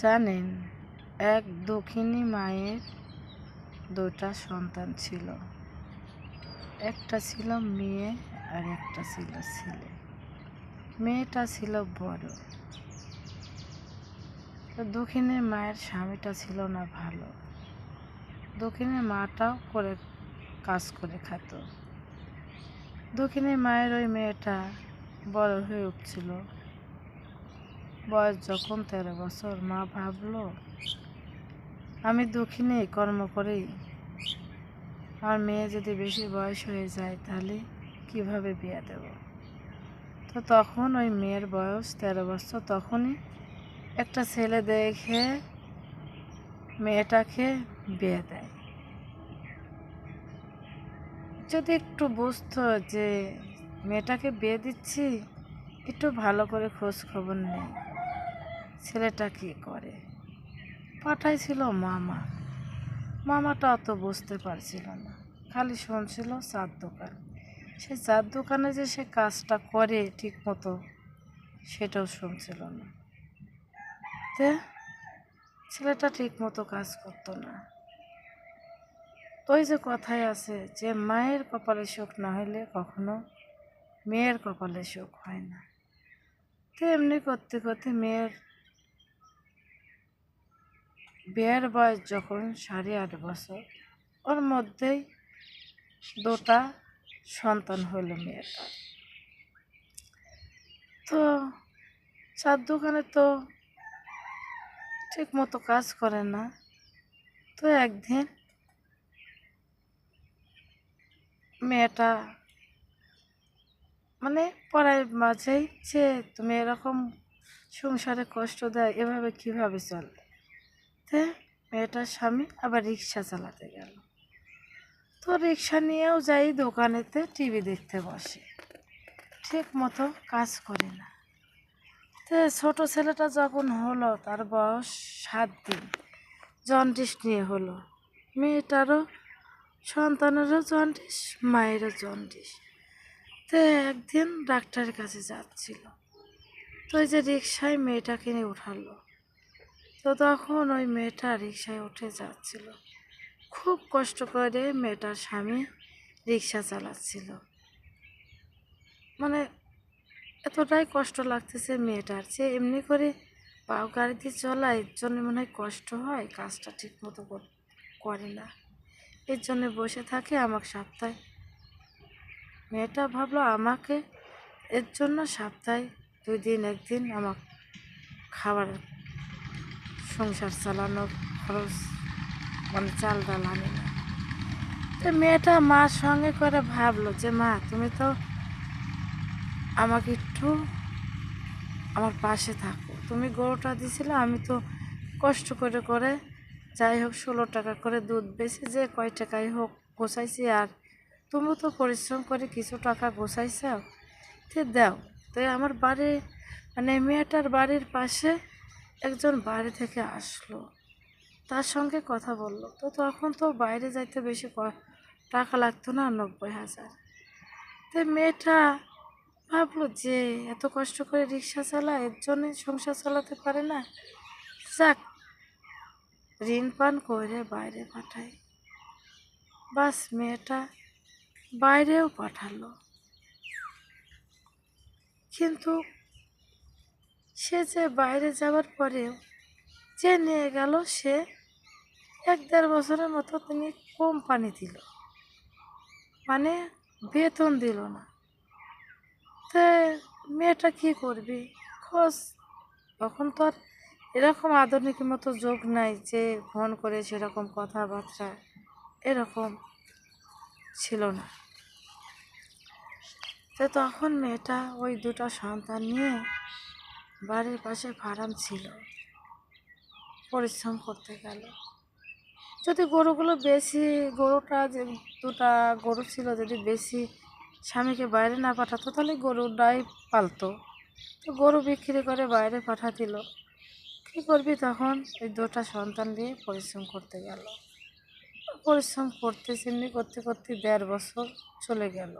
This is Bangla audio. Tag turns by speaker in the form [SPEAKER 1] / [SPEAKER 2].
[SPEAKER 1] জানেন, এক দক্ষিণী মায়ের দুটা সন্তান ছিল। একটা ছিল মেয়ে আর একটা ছিল ছেলে। মেয়েটা ছিল বড়। তো দক্ষিণের মায়ের স্বামীটা ছিল না ভালো। দক্ষিণের মাটাও কাজ করে খেত। দক্ষিণের মায়ের ওই মেয়েটা বড় হয়ে উঠছিল। বয়স যখন 13 বছর, মা ভাবলো আমি দক্ষিণে কর্ম করেই আমার মেয়ে যদি বেশি বয়স হয়ে যায় তাহলে কিভাবে বিয়ে দেব। তো তখন ওই মেয়ের বয়স 13 বছর। তখনই একটা ছেলে দেখে মেয়েটাকে বিয়ে দেয়। যদি একটু বুঝতো যে মেয়েটাকে বিয়ে দিচ্ছি, একটু ভালো করে খোঁজ খবর নেই ছেলেটা কী করে। পাঠাইছিল মামাটা অত বুঝতে পারছিল না, খালি শুনছিল চার দোকান। সে চার দোকানে যে সে কাজটা করে ঠিক মতো সেটাও শুনছিল না। তে ছেলেটা ঠিক মতো কাজ করতো না। ওই যে কথায় আছে যে মায়ের কপালে সুখ না হলে কখনো মেয়ের কপালে সুখ হয় না। তো এমনি করতে করতে মেয়ের বিয়ের বয়স যখন 8.5 বছর, ওর মধ্যেই দুটা সন্তান হইল মেয়েটার। তো চার দোকানে তো ঠিক মতো কাজ করে না। তো একদিন মেয়েটা পড়ার মাঝেই যে তুমি এরকম সংসারে কষ্ট দেয়, এভাবে কিভাবে চলবে। তো মেয়েটার স্বামী আবার রিক্সা চালাতে গেল। তো রিক্সা নিয়েও যাই দোকানেতে টিভি দেখতে বসে, ঠিক মতো কাজ করে না। তো ছোট ছেলেটা যখন হলো, তার বয়স 7 দিন, জন্ডিস নিয়ে হলো। মেয়েটারও সন্তানেরও জন্ডিস, মায়েরও জন্ডিস। তো একদিন ডাক্তারের কাছে যাচ্ছিল। তো ওই যে রিক্সায় মেয়েটাকে নিয়ে উঠালো। তো তখন ওই মেয়েটা রিক্সায় উঠে যাচ্ছিল। খুব কষ্ট করে মেয়েটার স্বামী রিক্সা চালাচ্ছিল। এতটাই কষ্ট লাগতেছে মেয়েটার, যে এমনি করে পাও গাড়ি দিয়ে চলা, এর জন্য মনে হয় কষ্ট হয়, কাজটা ঠিক মতো করে না, এর জন্য বসে থাকে। আমাকে সপ্তাহে, মেয়েটা ভাবলো আমাকে এর জন্য সপ্তাহে 2 দিন 1 দিন আমার খাবার সংসার চালানোর খরচ, চাল ডাল আনি না। তো মেয়েটা মার সঙ্গে করে ভাবলো যে মা, তুমি তো আমাকে একটু আমার পাশে থাকো। তুমি গরুটা দিছিলে, আমি তো কষ্ট করে করে যাই হোক 16 টাকা করে দুধ বেচে যে কয় টাকাই হোক গোছাইছি, আর তুমিও তো পরিশ্রম করে কিছু টাকা গোছাইছাও, তো দাও। তো আমার বাড়ি মেয়েটার বাড়ির পাশে একজন বাড়ি থেকে আসলো, তার সঙ্গে কথা বললো। তো তখন তো বাইরে যাইতে বেশি টাকা লাগতো না, 90,000। তো মেয়েটা ভাবলো যে এত কষ্ট করে রিক্সা চালায়, এর জন্যে সংসার চালাতে পারে না, যাক ঋণ পান করে বাইরে পাঠায়। বাস মেয়েটা বাইরেও পাঠালো, কিন্তু সে যে বাইরে যাওয়ার পরেও যে নিয়ে গেল, সে 1-1.5 বছরের মতো তিনি কোম্পানি দিল, বেতন দিল না। তো মেয়েটা কী করবে, খোঁজ, তখন তো আর এরকম আধুনিক মতো যোগ নাই যে ফোন করে সেরকম কথাবার্তা এরকম ছিল না। তো তখন মেয়েটা ওই দুটো সন্তান নিয়ে বাড়ির পাশে ফার্ম ছিল, পরিশ্রম করতে গেল। যদি গরুগুলো বেশি, গরুটা যে দুটা গরু ছিল, যদি বেশি স্বামীকে বাইরে না পাঠাতো তাহলে গরুটাই পালতো। তো গরু বিক্রি করে বাইরে পাঠা দিল। কী করবি, তখন ওই দুটা সন্তান দিয়ে পরিশ্রম করতে গেল। পরিশ্রম করতে করতে 1.5 বছর চলে গেল।